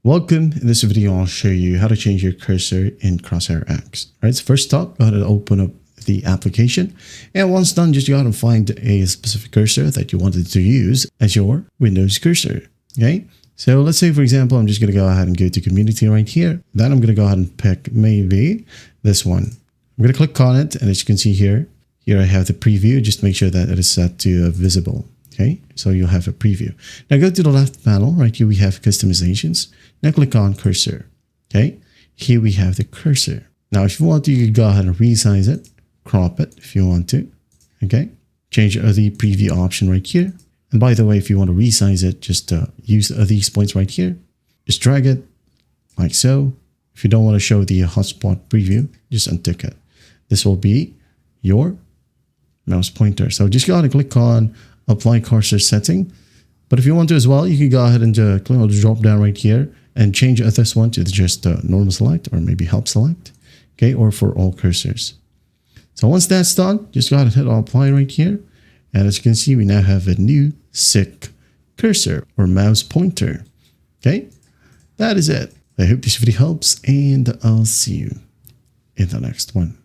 Welcome. In this video, I'll show you how to change your cursor in Crosshair X. All right, so first up, go ahead and open up the application. And once done, just go ahead and find a specific cursor that you wanted to use as your Windows cursor. Okay, so let's say, for example, I'm just going to go ahead and go to community right here. Then I'm going to go ahead and pick maybe this one. I'm going to click on it. And as you can see here I have the preview. Just make sure that it is set to visible. Okay, so you'll have a preview. Now go to the left panel. Right here we have customizations. Now click on cursor. Okay, here we have the cursor. Now if you want to, you can go ahead and resize it, crop it if you want to. Okay, change the preview option right here. And by the way, if you want to resize it, just use these points right here. Just drag it like so. If you don't want to show the hotspot preview, just untick it. This will be your mouse pointer. So just go ahead and click on apply cursor setting. But if you want to as well, you can go ahead and click on the drop down right here and change this one to just normal select or maybe help select. Okay, or for all cursors. So once that's done, just go ahead and hit apply right here. And as you can see, we now have a new sick cursor or mouse pointer. Okay, that is it. I hope this video helps, and I'll see you in the next one.